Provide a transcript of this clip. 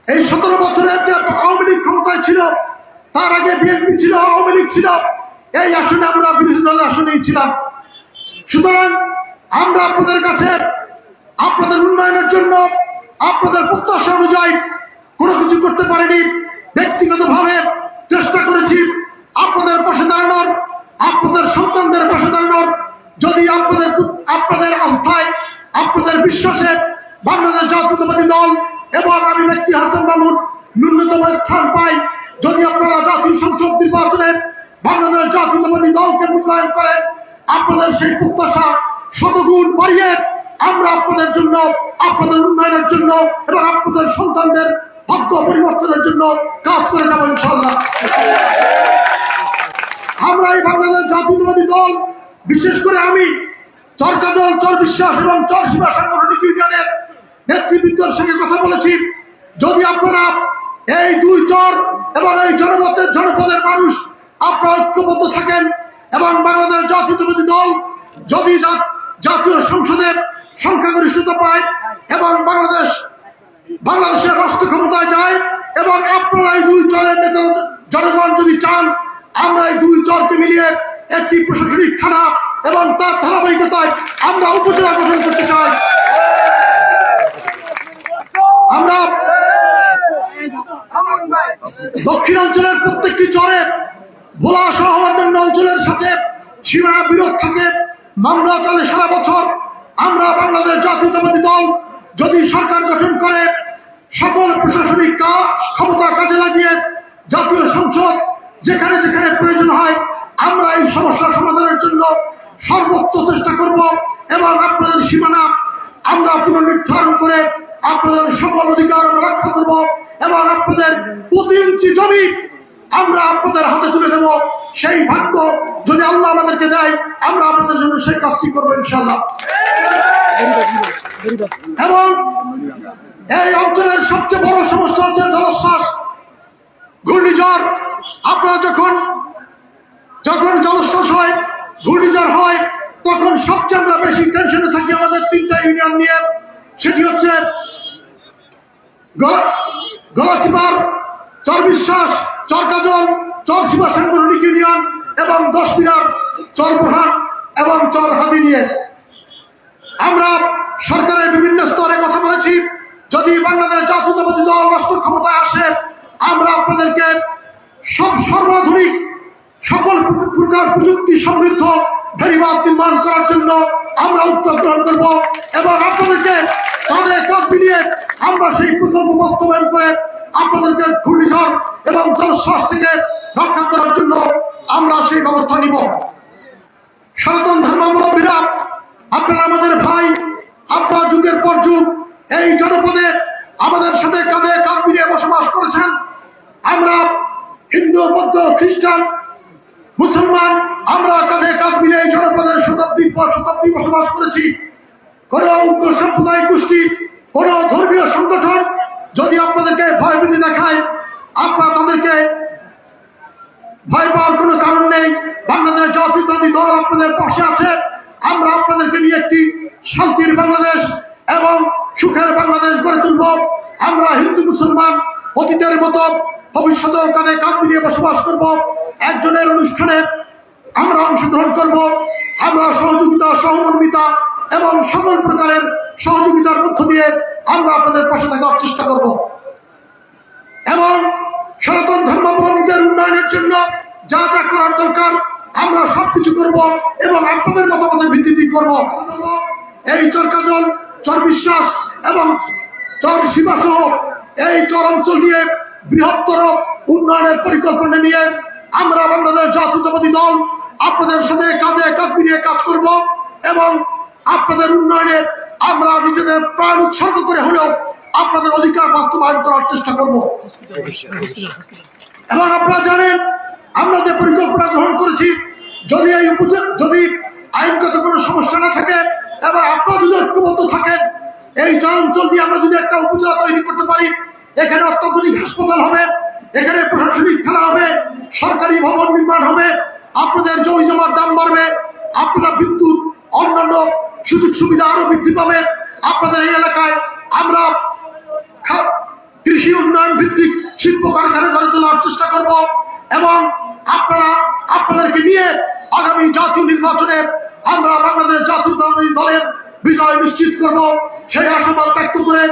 এই 17 বছরে যে আওয়ামী লীগ ক্ষমতায় ছিল, তার আগে বিএনপি ছিল, আওয়ামী লীগ ছিল, এই আসনে আমরা বিরোধী দলের আসনেই ছিলাম। সুতরাং আমরা আপনাদের কাছে আপনাদের উন্নয়নের জন্য আপনাদের প্রত্যাশা অনুযায়ী কোনো কিছু করতে পারিনি। ব্যক্তিগতভাবে চেষ্টা করেছি আপনাদের পাশে দাঁড়ানোর, আপনাদের সন্তানদের পাশে দাঁড়ানোর। যদি আপনাদের আস্থায়, আপনাদের বিশ্বাসে বাংলাদেশ জাতীয়তাবাদী দল এবং আমি ব্যক্তি হাসান মাহমুদ ন্যূনতম স্থান পাই, যদি আপনারা জাতীয় সংসদ নির্বাচনে বাংলাদেশ জাতীয়তাবাদী দলকে মূল্যায়ন করেন, আপনাদের সেই প্রত্যাশা শতগুণ বাড়িয়ে আমরা আপনাদের জন্য, আপনাদের উন্নয়নের জন্য এবং আপনাদের সন্তানদের ভাগ্য পরিবর্তনের জন্য কাজ করে যাব ইনশাআল্লাহ। আমরা এই বাংলাদেশ জাতীয়তাবাদী দল, বিশেষ করে আমি চরকাজল, চর বিশ্বাস এবং চরসীমা সাংগঠনিক ইউনিয়নের নেতৃবৃন্দের সঙ্গে কথা বলেছি। যদি আপনারা এই দুই চর এবং এই জনপদের মানুষ আপনারা ঐক্যবদ্ধ থাকেন এবং বাংলাদেশ জাতীয়তাবাদী দল যদি জাতীয় সংসদে সংখ্যাগরিষ্ঠতা পায় এবং বাংলাদেশের রাষ্ট্র ক্ষমতায় যায় এবং আপনারা এই দুই চরের নেতারা জনগণ যদি চান, আমরা এই দুই চরকে মিলিয়ে একটি প্রশাসনিক থানা এবং তার ধারাবাহিকতায় আমরা উপজেলা গঠন করতে চাই। আমরা দক্ষিণাঞ্চলের প্রত্যেকটি চরে, ভোলা সহ অন্যান্য অঞ্চলের সাথে সীমানা বিরোধ থাকে, মামলা চলে সারা বছর। আমরা বাংলাদেশ জাতীয়তাবাদী দল যদি সরকার গঠন করে সকল প্রশাসনিক ক্ষমতা কাজে লাগিয়ে জাতীয় সংসদ যেখানে যেখানে প্রয়োজন হয় আমরা এই সমস্যা সমাধানের জন্য সর্বোচ্চ চেষ্টা করব এবং আপনাদের সীমানা আমরা পুনর্নির্ধারণ করে আপনাদের সকল অধিকার আমরা রক্ষা করব এবং আপনাদের প্রতি ইঞ্চি জমি আমরা আপনাদের হাতে তুলে দেব। সেই ভাগ্য যদি আল্লাহ আমাদেরকে দেয়, আমরা আপনাদের জন্য সেই কাজটি করবো ইনশাআল্লাহ। এবং এই অঞ্চলের সবচেয়ে বড় সমস্যা হচ্ছে জলোচ্ছ্বাস, ঘূর্ণিঝড়। আপনারা যখন জলোচ্ছ্বাস হয়, ঘূর্ণিঝড় হয়, তখন সবচেয়ে আমরা বেশি টেনশনে থাকি আমাদের 3টা ইউনিয়ন নিয়ে। সেটি হচ্ছে গলাচিপার, চরবিশ্বাস, চরকাজল, চরসীমা সাংগঠনিক ইউনিয়ন এবং 10 মিনার, চরবোরহান এবং চরহাদি নিয়ে। আমরা সরকারের বিভিন্ন স্তরে কথা বলেছি, যদি বাংলাদেশ জাতীয়তাবাদী দল রাষ্ট্র ক্ষমতায় আসে, আমরা আপনাদেরকে সর্বাধুনিক সকল প্রকার প্রযুক্তি সমৃদ্ধ বেড়িবাঁধ নির্মাণ করার জন্য আমরা উদ্যোগ গ্রহণ করব এবং আপনাদেরকে তাদের কাজ মিলিয়ে আমরা সেই প্রকল্প বাস্তবায়ন করে আপনাদেরকে ঘূর্ণিঝড় এবং জলোচ্ছ্বাস থেকে রক্ষা করার জন্য আমরা সেই ব্যবস্থা নিব। সনাতন ধর্মাবলম্বীরা, আপনারা আমাদের ভাই, আপনারা যুগের পর যুগ এই জনপদে আমাদের সাথে কাঁধে কাঁধ মিলিয়ে বসবাস করেছেন। আমরা হিন্দু, বৌদ্ধ, খ্রিস্টান, মুসলমান, আমরা কাঁধে কাঁধ মিলিয়ে এই জনপদে শতাব্দীর পর শতাব্দী বসবাস করেছি। কোন উগ্র সাম্প্রদায়িক গোষ্ঠী, কোন ধর্মীয় সংগঠন যদি আপনাদেরকে ভয়ভীতি দেখায়, আপনারা তাদেরকে ভয় পাওয়ার কোনো কারণ নেই। বাংলাদেশ জাতীয়তাবাদী দল আপনাদের পাশে আছে। আমরা আপনাদেরকে নিয়ে একটি শান্তির বাংলাদেশ এবং সুখের বাংলাদেশ গড়ে তুলব। আমরা হিন্দু মুসলমান অতীতের মতো ভবিষ্যতেও কাঁধে কাঁধ মিলিয়ে বসবাস করব। একজনের অনুষ্ঠানে আমরা অংশগ্রহণ করব। আমরা সহযোগিতা, সহমর্মিতা এবং সকল প্রকারের সহযোগিতার মধ্য দিয়ে আমরা আপনাদের পাশে থাকার চেষ্টা করব এবং সনাতন ধর্মাবলম্বীদের উন্নয়নের জন্য যা যা করার দরকার আমরা সবকিছু করব এবং আপনাদের মতামতের ভিত্তিতেই করব। এই চরকাজল, চরবিশ্বাস এবং চরসীমা সহ এই চর অঞ্চল নিয়ে বৃহত্তর উন্নয়নের পরিকল্পনা নিয়ে আমরা বাংলাদেশ জাতীয়তাবাদী দল আপনাদের সাথে কাঁধে কাঁধ মিলিয়ে কাজ করব এবং আপনাদের উন্নয়নে আমরা নিজেদের প্রাণ উৎসর্গ করে হলেও আপনাদের অধিকার বাস্তবায়ন করার চেষ্টা করব। এবং আপনারা জানেন আমরা যে পরিকল্পনা গ্রহণ করেছি, যদি আইনগত কোনো সমস্যা না থাকে এবং আপনারা যদি ঐক্যবদ্ধ থাকেন, এই চরাঞ্চল দিয়ে আমরা যদি একটা উপজেলা তৈরি করতে পারি, এখানে অত্যাধুনিক হাসপাতাল হবে, এখানে প্রশাসনিক থানা হবে, সরকারি ভবন নির্মাণ হবে, আপনাদের জমি জমার দাম বাড়বে, আপনারা বিদ্যুৎ অন্যান্য সুযোগ সুবিধা আরো বৃদ্ধি পাবে। আপনাদের এই এলাকায় আমরা কৃষি উন্নয়ন শিল্প কারখানা গড়ে তোলার চেষ্টা করব এবং আপনাদেরকে নিয়ে আগামী জাতীয় নির্বাচনে আমরা বাংলাদেশ জাতীয়তাবাদী দলের বিজয় নিশ্চিত করব সেই আশাবাদ ব্যক্ত করে